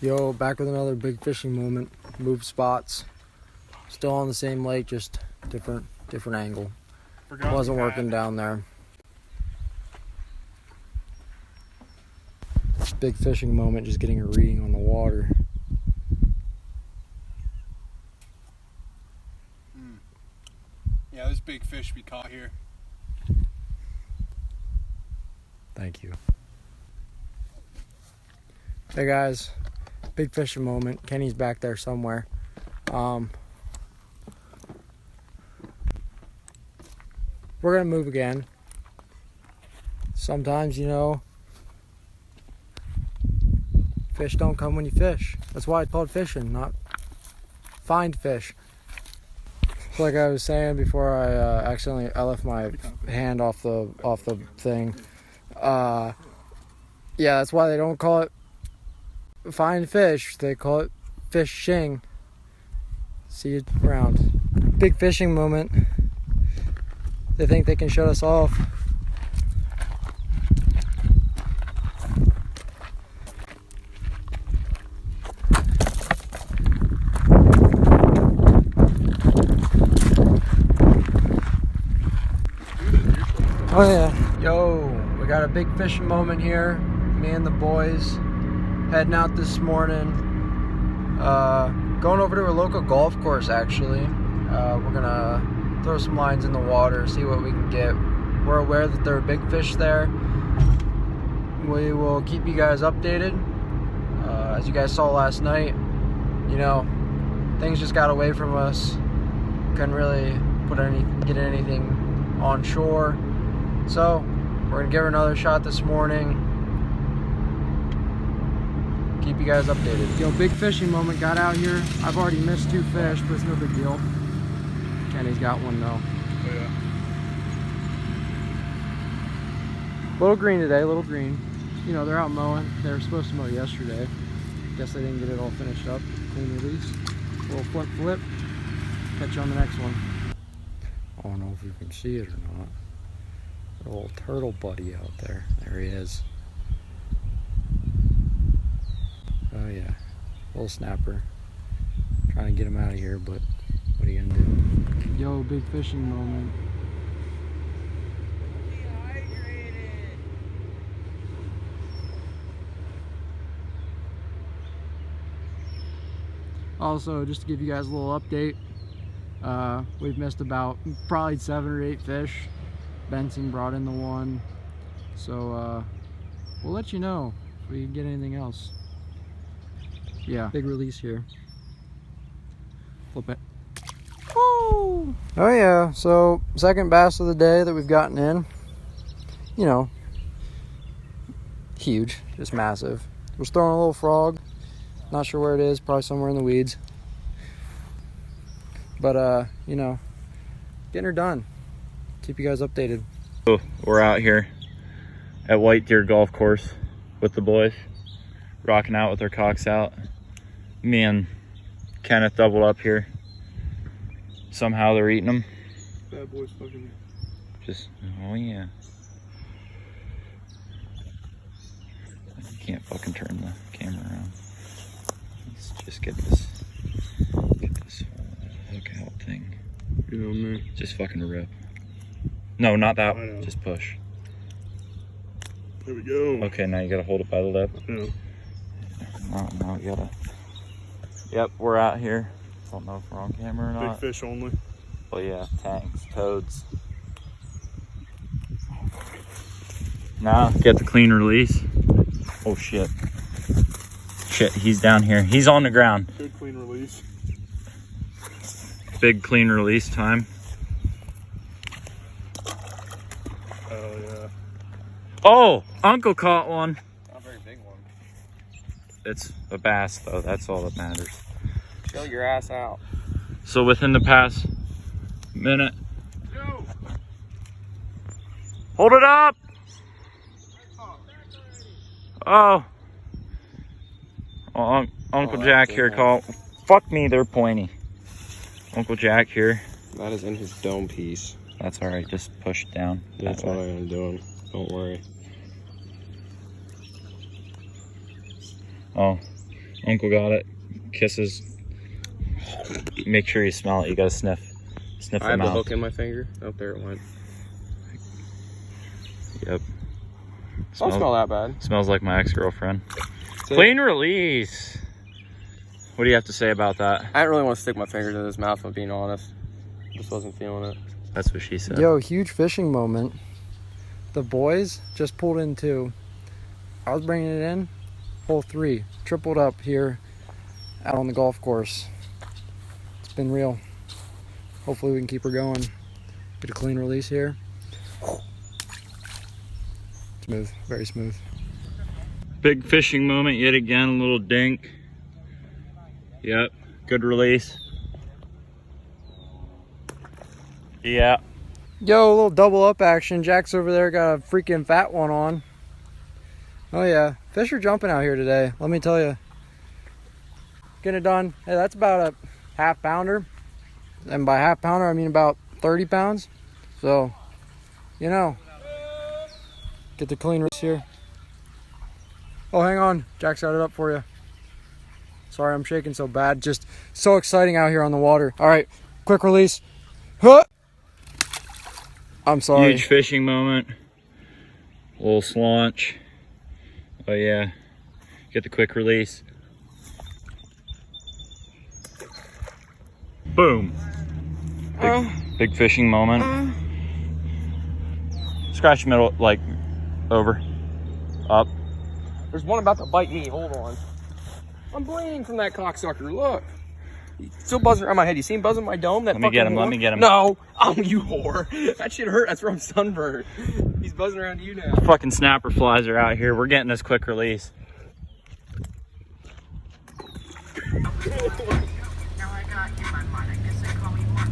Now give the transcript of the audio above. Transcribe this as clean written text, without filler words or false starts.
Yo, back with another big fishing moment. Moved spots. Still on the same lake, just different angle. Wasn't working down there. Big fishing moment, just getting a reading on the water. Yeah, there's big fish to be caught here. Thank you. Hey guys, big fishing moment. Kenny's back there somewhere. We're gonna move again. Sometimes, you know, fish don't come when you fish. That's why it's called fishing, not find fish. Like I was saying before, I left my hand off the thing. Yeah, that's why they don't call it find fish. They call it fishing. See you around. Big fishing moment. They think they can shut us off. Oh yeah. Yo, we got a big fishing moment here. Me and the boys heading out this morning. Going over to a local golf course actually. We're gonna throw some lines in the water, see what we can get. We're aware that there are big fish there. We will keep you guys updated. As you guys saw last night, you know, things just got away from us. Couldn't really get anything on shore. So, we're going to give her another shot this morning. Keep you guys updated. Yo, big fishing moment. Got out here. I've already missed 2 fish, but it's no big deal. Kenny's got one though. Oh yeah. Little green today, little green. You know, they're out mowing. They were supposed to mow yesterday. Guess they didn't get it all finished up. Clean release. Little flip. Catch you on the next one. I don't know if you can see it or not. A little turtle buddy out there. There he is. Oh yeah, little snapper. Trying to get him out of here, but what are you gonna do? Yo, big fishing moment. Also, just to give you guys a little update, we've missed about probably 7 or 8 fish. Benson brought in the one, so we'll let you know if we get anything else. Yeah, big release here. Flip it. Woo! Oh yeah, so second bass of the day that we've gotten in. You know, huge, just massive. Was throwing a little frog. Not sure where it is, probably somewhere in the weeds. But you know, getting her done. Keep you guys updated. So we're out here at White Deer Golf Course with the boys, rocking out with our cocks out. Me and Kenneth doubled up here. Somehow they're eating them. Bad boys fucking. Just, oh yeah. You can't fucking turn the camera around. Let's just get this hook out thing. You know me. Just fucking rip. No, not that. I know. Just push. There we go. Okay, now you gotta hold it by the lip. Yeah. No, you gotta. Yep, we're out here. Don't know if we're on camera or not. Big fish only. Well, yeah, tanks, toads. Now, get the clean release. Oh shit. Shit, he's down here. He's on the ground. Good clean release. Big clean release time. Oh yeah. Oh, Uncle caught one. Not a very big one. It's a bass though, that's all that matters. Show your ass out. So within the past minute. Go. Hold it up! Oh. Uncle Jack here called. Fuck me, they're pointy. Uncle Jack here. That is in his dome piece. That's alright, just push it down. That's what I'm doing. Don't worry. Oh, Uncle got it. Kisses. Make sure you smell it. You gotta sniff I the have the mouth. hook in my finger. Oh, there it went. Yep. Don't smell that bad. Smells like my ex-girlfriend. See? Clean release. What do you have to say about that? I didn't really want to stick my fingers in his mouth, if I'm being honest. Just wasn't feeling it. That's what she said. Yo, huge fishing moment. The boys just pulled in 2. I was bringing it in. Hole 3. Tripled up here out on the golf course. It's been real. Hopefully we can keep her going. Get a clean release here. Smooth. Very smooth. Big fishing moment yet again. A little dink. Yep. Good release. Yeah. Yo, a little double up action. Jack's over there got a freaking fat one on. Oh yeah, fish are jumping out here today, let me tell you. Getting it done. Hey, that's about a half pounder. And by half pounder, I mean about 30 pounds. So, you know, get the clean release here. Oh, hang on. Jack's got it up for you. Sorry, I'm shaking so bad. Just so exciting out here on the water. All right, quick release. Huh! I'm sorry. Huge fishing moment. A little slaunch. Oh yeah. Get the quick release. Boom. Big fishing moment. Scratch middle, like over, up. There's one about to bite me. Hold on. I'm bleeding from that cocksucker. Look. He's still buzzing around my head. You see him buzzing my dome? That Let me get him. fucking Let me get him. No. Oh, you whore. That shit hurt. That's from sunburn. He's buzzing around you now. Fucking snapper flies are out here. We're getting this quick release. Now I got you, my mind. I guess they call me Mark.